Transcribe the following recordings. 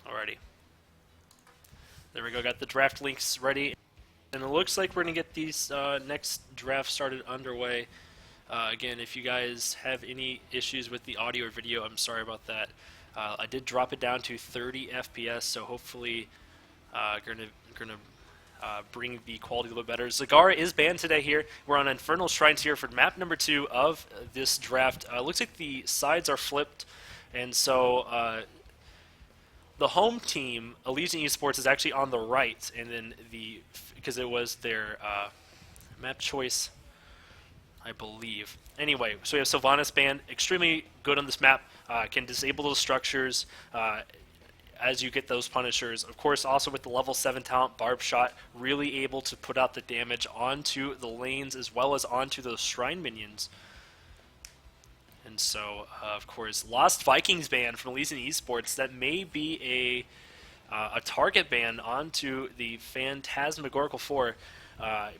Alrighty. There we go. Got the draft links ready. And it looks like we're going to get these next draft started underway. Again, if you guys have any issues with the audio or video, I'm sorry about that. I did drop it down to 30 FPS, so hopefully gonna bring the quality a little bit better. Zagara is banned today here. We're on Infernal Shrines here for map number 2 of this draft. Looks like the sides are flipped, and so the home team, Elysian eSports, is actually on the right, and then because it was their map choice, I believe. Anyway, so we have Sylvanas banned, extremely good on this map, can disable those structures as you get those Punishers. Of course, also with the level 7 talent, Barb Shot, really able to put out the damage onto the lanes as well as onto those Shrine minions. And so, of course, Lost Vikings ban from Elysian eSports. That may be a target ban onto the Phantasmagorical 4.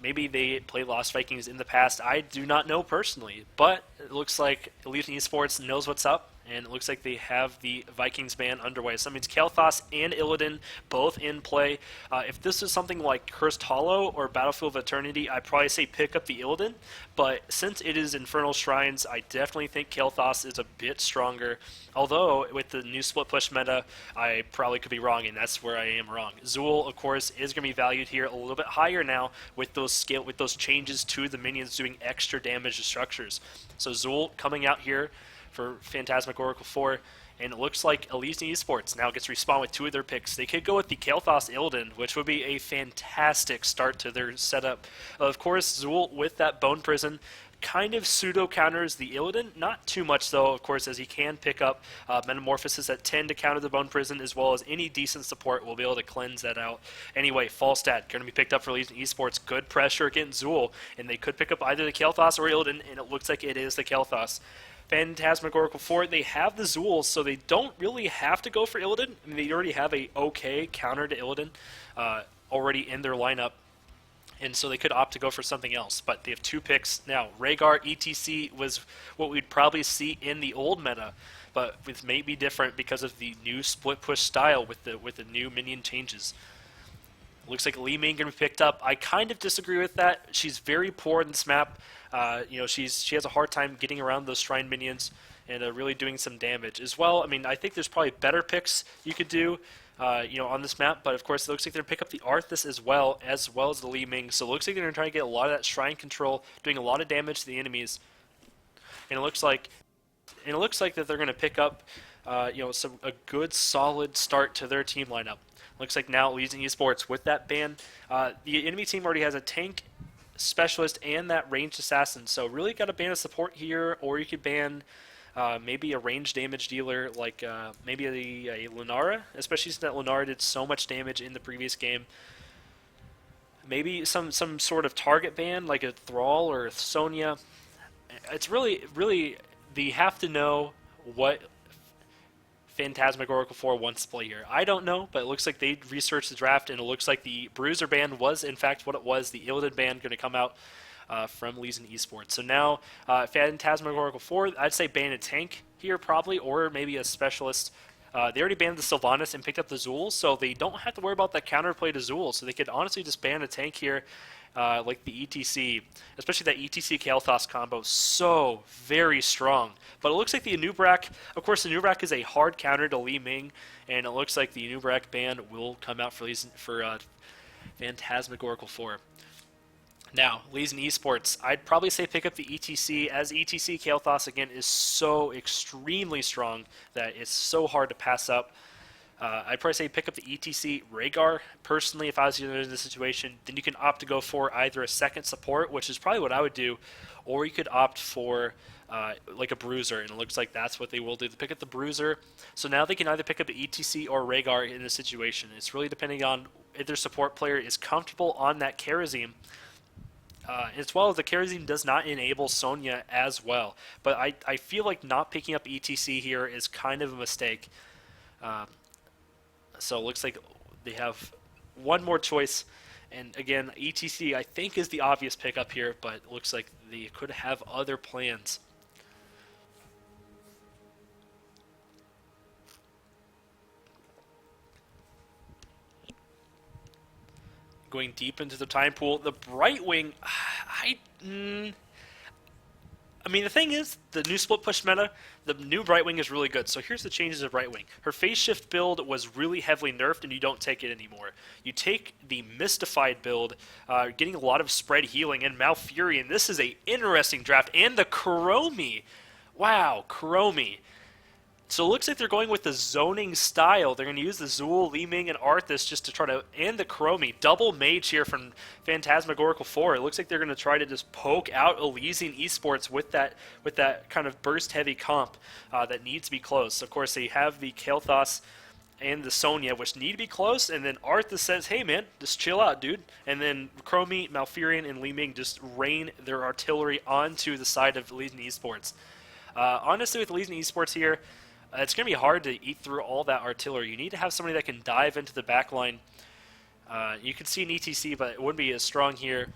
Maybe they played Lost Vikings in the past. I do not know personally, but it looks like Elysian eSports knows what's up, and it looks like they have the Vikings ban underway. So that means Kael'thas and Illidan both in play. If this is something like Cursed Hollow or Battlefield of Eternity, I'd probably say pick up the Illidan, but since it is Infernal Shrines, I definitely think Kael'thas is a bit stronger. Although, with the new split push meta, I probably could be wrong, and that's where I am wrong. Zool, of course, is going to be valued here a little bit higher now with those changes to the minions doing extra damage to structures. So Zool coming out here for Phantasmagorical 4, and it looks like Elysian eSports now gets respawned with 2 of their picks. They could go with the Kael'thas Illidan, which would be a fantastic start to their setup. Of course, Zool with that Bone Prison kind of pseudo-counters the Illidan. Not too much, though, of course, as he can pick up Metamorphosis at 10 to counter the Bone Prison, as well as any decent support will be able to cleanse that out. Anyway, Falstad going to be picked up for Elysian eSports. Good pressure against Zool, and they could pick up either the Kael'thas or Illidan, and it looks like it is the Kael'thas. Phantasmagorical 4, they have the Zool, so they don't really have to go for Illidan. I mean, they already have a okay counter to Illidan already in their lineup, and so they could opt to go for something else. But they have 2 picks now. Rhaegar ETC was what we'd probably see in the old meta, but it may be different because of the new split push style with the new minion changes. Looks like Li Ming going to be picked up. I kind of disagree with that. She's very poor in this map. She has a hard time getting around those Shrine minions and really doing some damage as well. I mean, I think there's probably better picks you could do, on this map. But of course, it looks like they're going to pick up the Arthas as well as the Li Ming. So it looks like they're going to try to get a lot of that Shrine control, doing a lot of damage to the enemies. And it looks like that they're going to pick up, a good solid start to their team lineup. Looks like now Elysian eSports with that ban. The enemy team already has a tank, specialist, and that ranged assassin. So really got to ban a support here, or you could ban maybe a ranged damage dealer like maybe a Lunara, especially since that Lunara did so much damage in the previous game. Maybe some sort of target ban like a Thrall or a Sonya. It's really they have to know what Phantasmagorical 4 wants to play here. I don't know, but it looks like they researched the draft, and it looks like the Bruiser ban was, in fact, what it was. The Illidan ban going to come out from Elysian eSports. So now, Phantasmagorical 4, I'd say ban a tank here probably, or maybe a specialist. They already banned the Sylvanas and picked up the Zool, so they don't have to worry about that counterplay to Zool. So they could honestly just ban a tank here, like the ETC, especially that ETC Kael'thas combo, so very strong. But it looks like the Anub'arak, of course, the Anub'arak is a hard counter to Li Ming, and it looks like the Anub'arak ban will come out for Phantasmagorical 4. Now, Elysian eSports, I'd probably say pick up the ETC, as ETC Kael'thas, again, is so extremely strong that it's so hard to pass up. I'd probably say pick up the ETC Rhaegar. Personally, if I was in this situation, then you can opt to go for either a second support, which is probably what I would do, or you could opt for like a Bruiser, and it looks like that's what they will do. They pick up the Bruiser, so now they can either pick up the ETC or Rhaegar in this situation. It's really depending on if their support player is comfortable on that Kharazim. As well as the Kharazim does not enable Sonya as well. But I feel like not picking up ETC here is kind of a mistake. So it looks like they have one more choice. And again, ETC I think is the obvious pickup here, but it looks like they could have other plans. going deep into the time pool. The Brightwing, I mean, the thing is, the new split push meta, the new Brightwing is really good. So here's the changes of Brightwing. Her phase shift build was really heavily nerfed, and you don't take it anymore. You take the Mystified build, getting a lot of spread healing, and Malfurion. This is a interesting draft. And the Chromie. Wow, Chromie. So it looks like they're going with the zoning style. They're going to use the Zool, Li Ming, and Arthas just to try to, and the Chromie. Double mage here from Phantasmagorical 4. It looks like they're going to try to just poke out Elysian eSports with that kind of burst-heavy comp that needs to be close. Of course, they have the Kael'thas and the Sonya, which need to be close, and then Arthas says, hey man, just chill out, dude. And then Chromie, Malfurion, and Li Ming just rain their artillery onto the side of Elysian eSports. Honestly, with Elysian eSports here, it's going to be hard to eat through all that artillery. You need to have somebody that can dive into the back line. You can see an ETC, but it wouldn't be as strong here.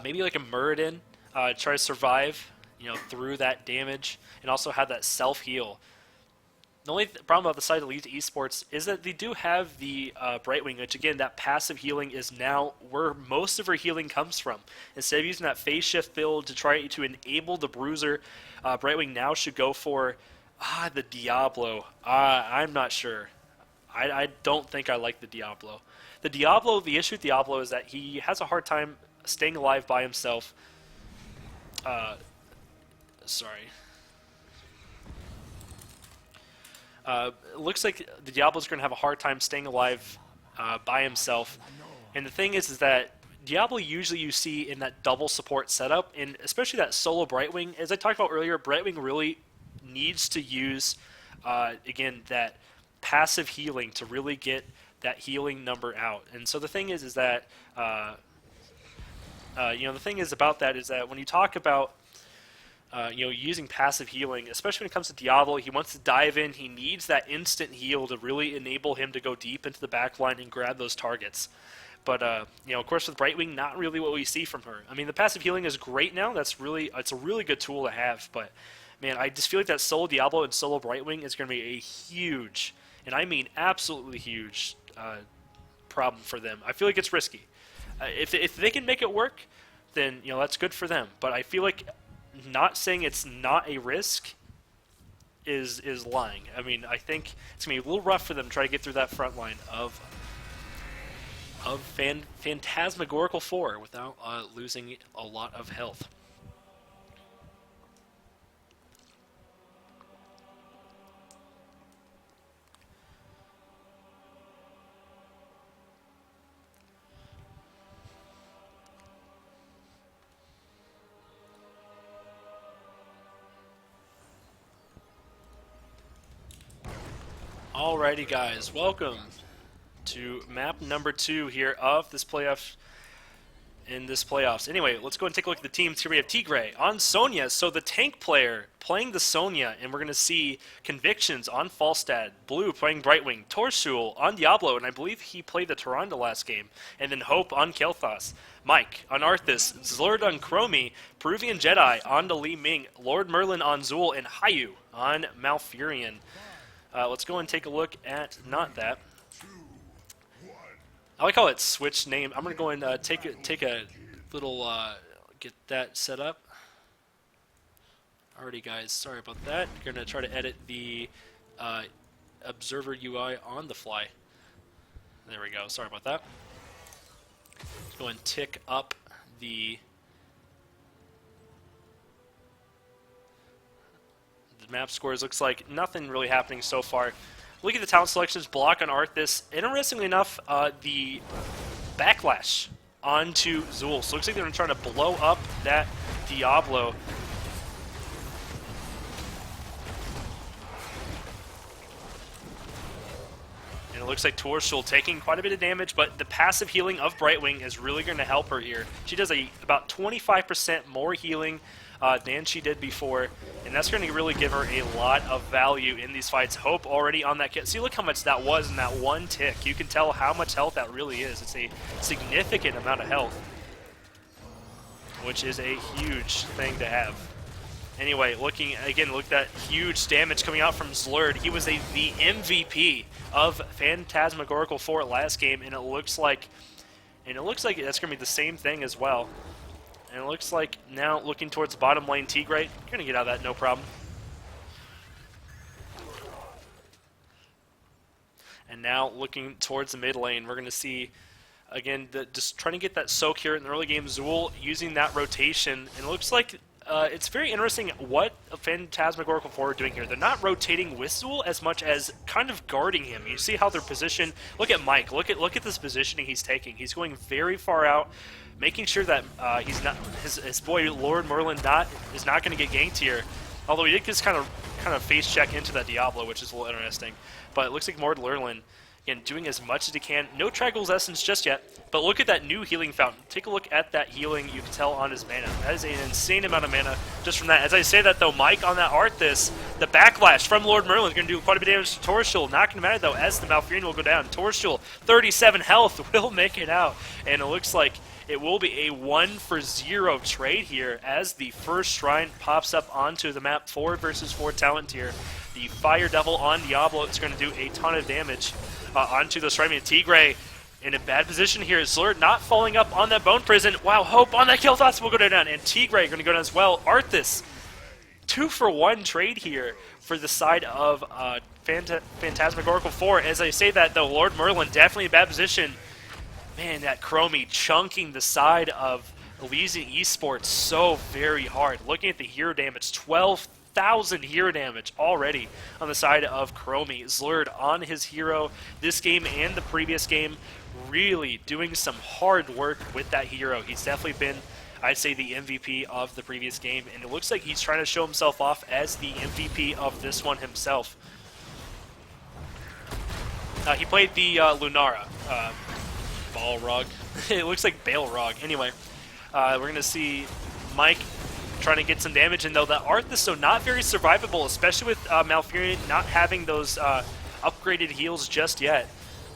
Maybe like a Muradin, try to survive, through that damage, and also have that self-heal. The only problem about the side of Elysian eSports is that they do have the Brightwing, which again, that passive healing is now where most of her healing comes from. Instead of using that phase shift build to try to enable the Bruiser, Brightwing now should go for the Diablo. I'm not sure. I don't think I like the Diablo. The issue with Diablo is that he has a hard time staying alive by himself. Sorry. It looks like the Diablo's going to have a hard time staying alive by himself. And the thing is that Diablo usually you see in that double support setup, and especially that solo Brightwing. As I talked about earlier, Brightwing really needs to use, again, that passive healing to really get that healing number out. And so the thing is that, the thing is about that is that when you talk about, using passive healing, especially when it comes to Diablo, he wants to dive in. He needs that instant heal to really enable him to go deep into the back line and grab those targets. But, of course, with Brightwing, not really what we see from her. I mean, the passive healing is great now. It's a really good tool to have, but man, I just feel like that solo Diablo and solo Brightwing is going to be a huge, and I mean absolutely huge, problem for them. I feel like it's risky. If they can make it work, then that's good for them. But I feel like not saying it's not a risk is lying. I mean, I think it's going to be a little rough for them to try to get through that front line of Phantasmagorical 4 without losing a lot of health. Alrighty guys, welcome to map number 2 here of this playoffs. Anyway, let's go and take a look at the teams. Here we have Tigray on Sonya, so the tank player playing the Sonya, and we're going to see Convictions on Falstad, Blue playing Brightwing, Torshul on Diablo, and I believe he played the Tyrande last game, and then Hope on Kael'thas, Mike on Arthas, Zlurd on Chromie, Peruvian Jedi on the Li Ming, Lord Merlin on Zool, and Hayu on Malfurion. Let's go and take a look at not that. I like how it switched name. I'm gonna go and take a little get that set up. Alrighty, guys. Sorry about that. Gonna try to edit the Observer UI on the fly. There we go. Sorry about that. Let's go and tick up the map scores. Looks like nothing really happening so far. Look at the talent selections. Block on Arthas. Interestingly enough, the backlash onto Zool. So it looks like they're trying to blow up that Diablo. And it looks like Torshul taking quite a bit of damage, but the passive healing of Brightwing is really going to help her here. She does about 25% more healing than she did before, and that's going to really give her a lot of value in these fights. Hope already on that kit. See, look how much that was in that one tick. You can tell how much health that really is. It's a significant amount of health, which is a huge thing to have. Anyway, looking again, look at that huge damage coming out from Zlurd. He was the MVP of Phantasmagorical 4 last game, and it looks like And it looks like that's going to be the same thing as well. And it looks like now looking towards bottom lane, Tigray, you're going to get out of that no problem. And now looking towards the mid lane, we're going to see, again, just trying to get that soak here in the early game. Zool using that rotation. And it looks like it's very interesting what Phantasmagorical 4 are doing here. They're not rotating with Zool as much as kind of guarding him. You see how they're positioned. Look at Mike. Look at this positioning he's taking. He's going very far out, making sure that he's not his boy Lord Merlin is not going to get ganked here. Although he did just kind of face check into that Diablo, which is a little interesting. But it looks like Lord Merlin, again, doing as much as he can. No Trigal's Essence just yet, but look at that new healing fountain. Take a look at that healing. You can tell on his mana. That is an insane amount of mana just from that. As I say that, though, Mike on that Arthas, the backlash from Lord Merlin is going to do quite a bit of damage to Torshul. Not going to matter, though, as the Malfurion will go down. Torshul, 37 health, will make it out. And it looks like it will be a 1-for-0 trade here as the first shrine pops up onto the map. 4 versus 4 talent tier. The Fire Devil on Diablo is going to do a ton of damage onto the shrine. Tigray in a bad position here. Zlurd not falling up on that Bone Prison. Wow, Hope on that kill thoughts will go down. And Tigray going to go down as well. Arthas, 2-for-1 trade here for the side of Phantasmagorical 4. As I say that, though, Lord Merlin definitely in bad position. Man, that Chromie chunking the side of Elysian eSports so very hard. Looking at the hero damage, 12,000 hero damage already on the side of Chromie. Zlurd on his hero this game and the previous game, really doing some hard work with that hero. He's definitely been, I'd say, the MVP of the previous game, and it looks like he's trying to show himself off as the MVP of this one himself. He played the Lunara. Balrog. It looks like Balrog. Anyway, we're going to see Mike trying to get some damage in, though. The Arthas, so not very survivable, especially with Malfurion not having those upgraded heals just yet.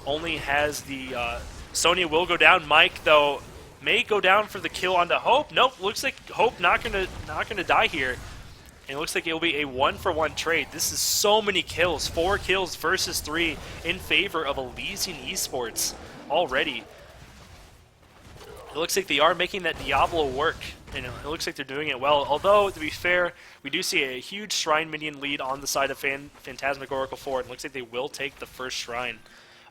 Only has the Sonya will go down. Mike, though, may go down for the kill onto Hope. Nope, looks like Hope not gonna die here. And it looks like it will be a 1-for-1 trade. This is so many kills. 4 kills versus 3 in favor of Elysian eSports already. It looks like they are making that Diablo work, and it looks like they're doing it well. Although, to be fair, we do see a huge Shrine minion lead on the side of Phantasmagorical 4. It looks like they will take the first Shrine.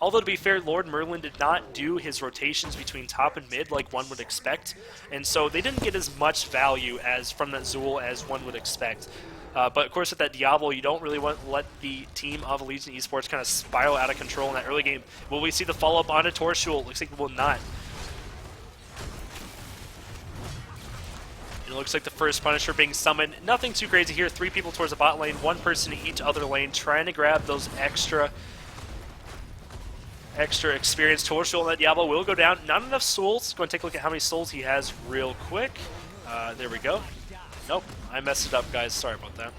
Although, to be fair, Lord Merlin did not do his rotations between top and mid like one would expect, and so they didn't get as much value as from that Zool as one would expect. But of course, with that Diablo, you don't really want to let the team of Elysian eSports kind of spiral out of control in that early game. Will we see the follow-up onto Torshul? Looks like we will not. It looks like the first Punisher being summoned. Nothing too crazy here. 3 people towards the bot lane, 1 person in each other lane, trying to grab those extra experience. Torshul and that Diablo will go down. Not enough souls. Go and take a look at how many souls he has real quick. There we go. Nope, I messed it up, guys. Sorry about that.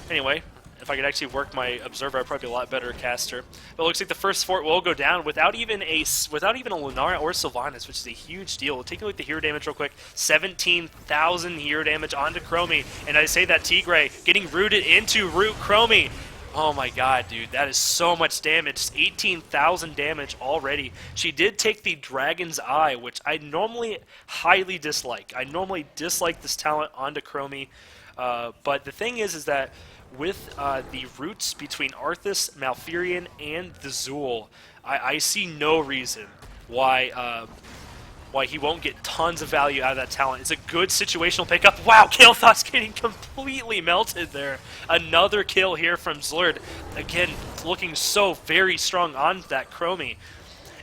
Anyway, if I could actually work my observer, I'd probably be a lot better caster. But it looks like the first fort will go down without even a Lunara or Sylvanas, which is a huge deal. We'll take a look at the hero damage real quick. 17,000 hero damage onto Chromie. And I say that Tigray getting rooted into Root Chromie. Oh my god, dude, that is so much damage. 18,000 damage already. She did take the Dragon's Eye, which I normally highly dislike. I normally dislike this talent onto Chromie. But the thing is that with the roots between Arthas, Malfurion, and the Zool, I see no reason why he won't get tons of value out of that talent. It's a good situational pickup. Wow, Kill Thought's getting completely melted there. Another kill here from Zlurd. Again, looking so very strong on that Chromie.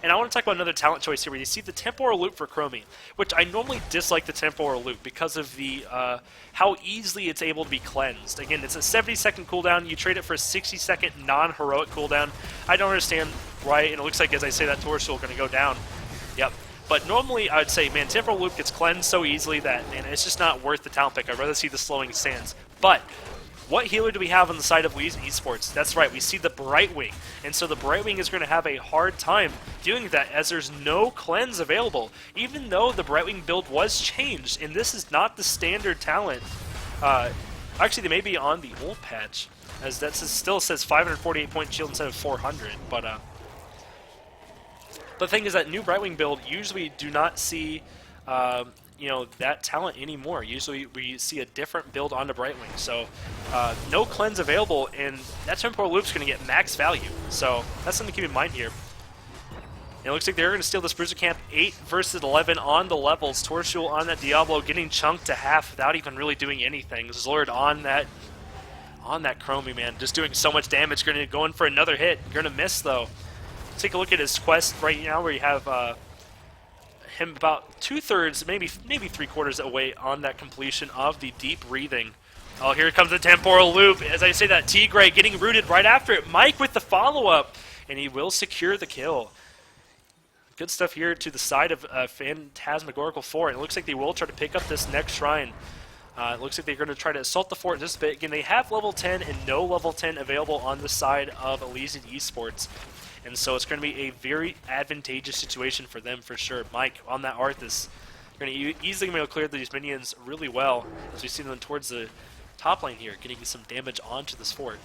And I want to talk about another talent choice here where you see the Temporal Loop for Chromie, which I normally dislike the Temporal Loop because of the how easily it's able to be cleansed. Again, it's a 70-second cooldown. You trade it for a 60-second non-heroic cooldown. I don't understand why, and it looks like, as I say that, Torshul going to go down. Yep. But normally, I would say, man, Temporal Loop gets cleansed so easily that, man, it's just not worth the talent pick. I'd rather see the Slowing Sands. But what healer do we have on the side of Elysian eSports? That's right, we see the Brightwing. And so the Brightwing is going to have a hard time doing that as there's no cleanse available. Even though the Brightwing build was changed, and this is not the standard talent. Actually, they may be on the old patch, as that still says 548 point shield instead of 400. But But the thing is that new Brightwing build usually do not see, you know, that talent anymore. Usually we see a different build on the Brightwing. So no cleanse available, and that temporal loop's going to get max value. So that's something to keep in mind here. And it looks like they're going to steal this Bruiser Camp 8 versus 11 on the levels. Torchul on that Diablo getting chunked to half without even really doing anything. Zlord on that Chromie, man, just doing so much damage. Going to go in for another hit. Going to miss, though. Take a look at his quest right now where you have him about 2/3, maybe 3/4 away on that completion of the Deep Breathing. Oh, here comes the Temporal Loop. As I say that, Tigray getting rooted right after it. Mike with the follow-up, and he will secure the kill. Good stuff here to the side of Phantasmagorical 4. And it looks like they will try to pick up this next shrine. It looks like they're going to try to assault the fort just a bit. Again, they have level 10 and no level 10 available on the side of Elysian eSports. And so it's going to be a very advantageous situation for them for sure. Mike on that Arthas. They're going to easily be able to clear these minions really well as we see them towards the top lane here, getting some damage onto this fort.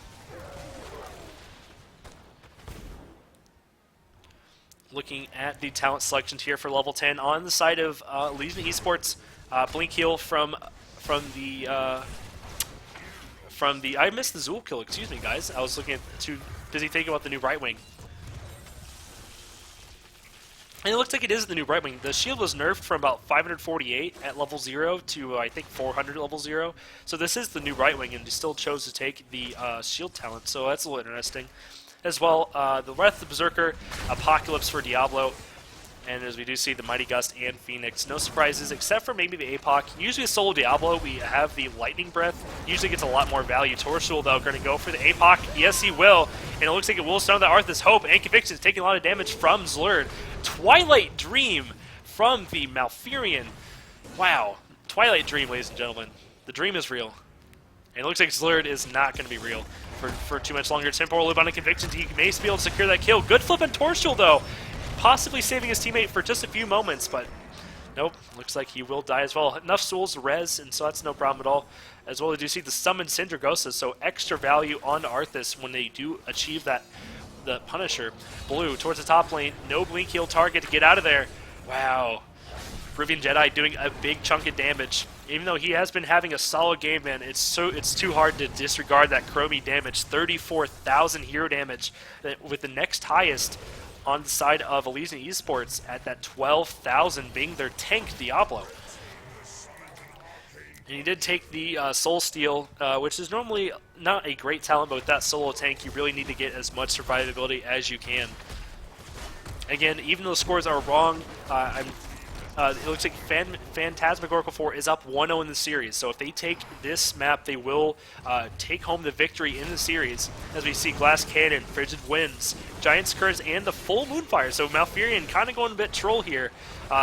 Looking at the talent selections here for level 10 on the side of Elysian eSports, Blink Heal from the I missed the Zool kill. Excuse me, guys. I was looking at too busy thinking about the new Brightwing. And it looks like it is the new Brightwing. The shield was nerfed from about 548 at level 0 to I think 400 level 0. So this is the new Brightwing, and they still chose to take the shield talent. So that's a little interesting. As well, the Wrath of the Berserker, Apocalypse for Diablo, and as we do see the Mighty Gust and Phoenix. No surprises except for maybe the APOC. Usually a solo Diablo, we have the Lightning Breath. Usually gets a lot more value. Torchul, though, going to go for the APOC. Yes, he will. And it looks like it will stun the Arthas. Hope and Conviction is taking a lot of damage from Zlurd. Twilight Dream from the Malfurion. Wow. Twilight Dream, ladies and gentlemen. The dream is real. And it looks like Zlurd is not going to be real for too much longer. Temporal Loop on a Conviction. He may be able to secure that kill. Good flip on Torchul, though. Possibly saving his teammate for just a few moments, but nope. Looks like he will die as well. Enough souls to res, and so that's no problem at all. As well, they do see the summon Syndragosa, so extra value on Arthas when they do achieve that. The Punisher. Blue towards the top lane. No Blink Heal target to get out of there. Wow. Peruvian Jedi doing a big chunk of damage. Even though he has been having a solid game, man, it's too hard to disregard that Chromie damage. 34,000 hero damage with the next highest on the side of Elysian eSports at that 12,000 being their tank Diablo. And he did take the Soul Steal, which is normally not a great talent, but with that solo tank, you really need to get as much survivability as you can. Again, even though the scores are wrong, it looks like Phantasmagorical 4 is up 1-0 in the series. So if they take this map, they will take home the victory in the series. As we see Glass Cannon, Frigid Winds, Giant Skirts, and the full Moonfire. So Malfurion kind of going a bit troll here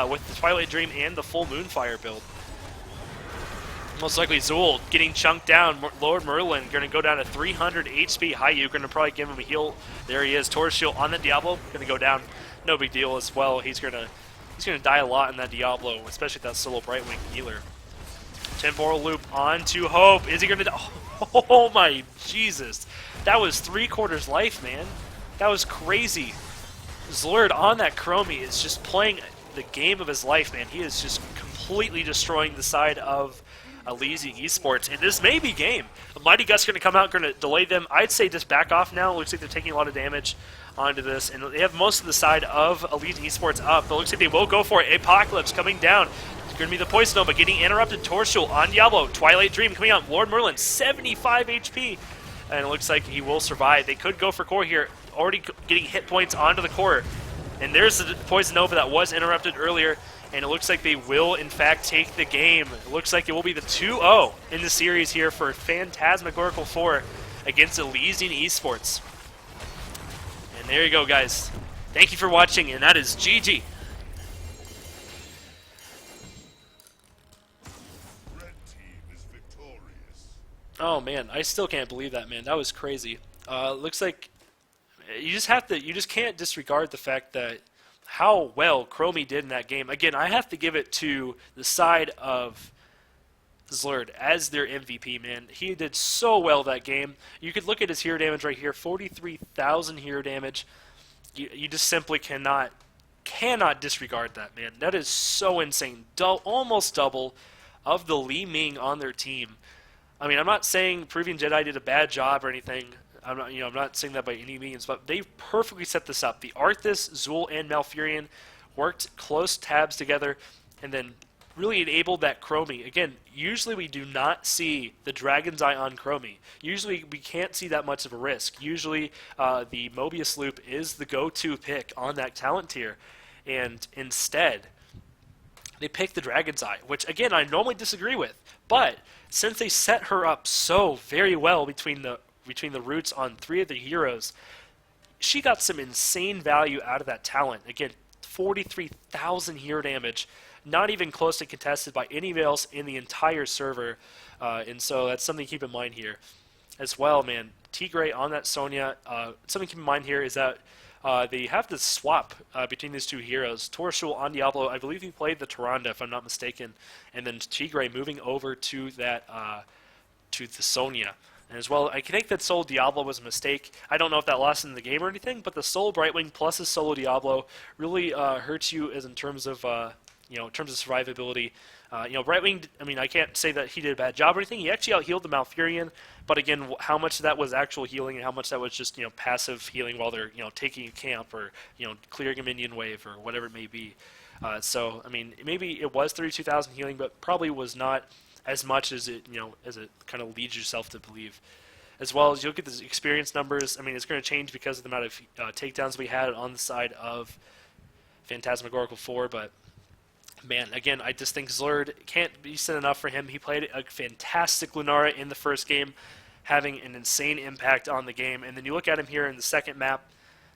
with the Twilight Dream and the full Moonfire build. Most likely Zool getting chunked down. Lord Merlin going to go down to 300 HP. Hayu going to probably give him a heal. There he is. Torchul on the Diablo. Going to go down. No big deal as well. He's going to die a lot in that Diablo, especially that solo Brightwing healer. Temporal Loop on to Hope. Is he going to die? Oh my Jesus. That was 3/4 life, man. That was crazy. Zlurd on that Chromie is just playing the game of his life, man. He is just completely destroying the side of Elysian eSports, and this may be game. The Mighty Gust going to come out, going to delay them. I'd say just back off now. It looks like they're taking a lot of damage onto this, and they have most of the side of Elysian eSports up, but it looks like they will go for it. Apocalypse coming down. It's going to be the Poison Nova getting interrupted. Torchul on Diablo. Twilight Dream coming out. Lord Merlin, 75 HP, and it looks like he will survive. They could go for core here, already getting hit points onto the core, and there's the Poison Nova that was interrupted earlier. And it looks like they will, in fact, take the game. It looks like it will be the 2-0 in the series here for Phantasmagorical 4 against Elysian eSports. And there you go, guys. Thank you for watching, and that is GG. Red team is victorious. Oh, man. I still can't believe that, man. That was crazy. Looks like you just can't disregard the fact that how well Chromie did in that game. Again, I have to give it to the side of Zlurd as their MVP, man. He did so well that game. You could look at his hero damage right here, 43,000 hero damage. You just simply cannot cannot disregard that, man. That is so insane. Almost double of the Li Ming on their team. I mean, I'm not saying Peruvian Jedi did a bad job or anything. I'm not saying that by any means, but they perfectly set this up. The Arthas, Zul, and Malfurion worked close tabs together, and then really enabled that Chromie. Again, usually we do not see the Dragon's Eye on Chromie. Usually we can't see that much of a risk. Usually the Mobius Loop is the go-to pick on that talent tier, and instead they picked the Dragon's Eye, which again I normally disagree with, but since they set her up so very well between the roots on 3 of the heroes, she got some insane value out of that talent. Again, 43,000 hero damage, not even close to contested by anybody else in the entire server, and so that's something to keep in mind here as well, man. Tigray on that Sonya. Something to keep in mind here is that they have this swap between these two heroes. Torshul on Diablo, I believe he played the Tyrande if I'm not mistaken, and then Tigray moving over to that to the Sonya. And as well, I think that Solo Diablo was a mistake. I don't know if that lost in the game or anything, but the Solo Brightwing plus the Solo Diablo really hurts you as in terms of in terms of survivability. Brightwing, I mean, I can't say that he did a bad job or anything. He actually out-healed the Malfurion, but again, how much of that was actual healing and how much that was just, passive healing while they're, taking a camp or, clearing a minion wave or whatever it may be. So, I mean, maybe it was 32,000 healing, but probably was not as much as it, as it kind of leads yourself to believe. As well as you look at the experience numbers, I mean, it's going to change because of the amount of takedowns we had on the side of Phantasmagorical 4, but man, again, I just think Zlurd can't be said enough for him. He played a fantastic Lunara in the first game, having an insane impact on the game. And then you look at him here in the second map,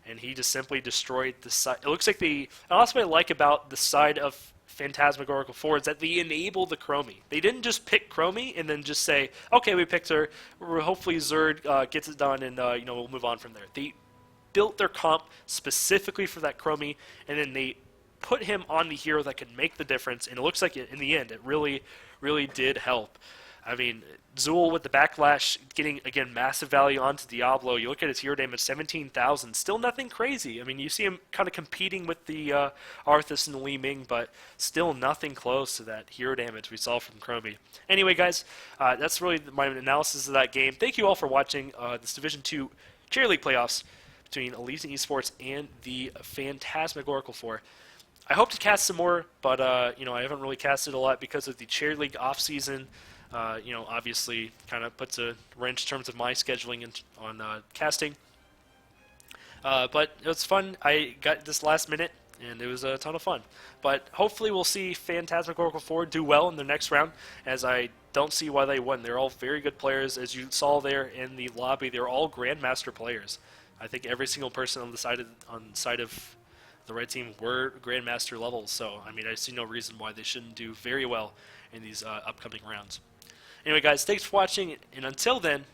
and he just simply destroyed the side. It looks like and also what I like about the side of Phantasmagorical 4 is that they enable the Chromie. They didn't just pick Chromie and then just say, okay, we picked her. Hopefully Zerd gets it done, and we'll move on from there. They built their comp specifically for that Chromie, and then they put him on the hero that could make the difference, and it looks like in the end it really, really did help. I mean, Zul with the backlash getting, again, massive value onto Diablo. You look at his hero damage, 17,000. Still nothing crazy. I mean, you see him kind of competing with the Arthas and the Li Ming, but still nothing close to that hero damage we saw from Chromie. Anyway, guys, that's really my analysis of that game. Thank you all for watching this Division 2 Cheer League playoffs between Elysian eSports and the Phantasmagorical 4. I hope to cast some more, but I haven't really casted a lot because of the Cheer League off-season. Obviously kind of puts a wrench in terms of my scheduling on casting. But it was fun. I got this last minute, and it was a ton of fun. But hopefully we'll see Phantasmagorical 4 do well in the next round, as I don't see why they wouldn't. They're all very good players. As you saw there in the lobby, they're all Grandmaster players. I think every single person on the side of the red team were Grandmaster levels. So, I mean, I see no reason why they shouldn't do very well in these upcoming rounds. Anyway, guys, thanks for watching, and until then,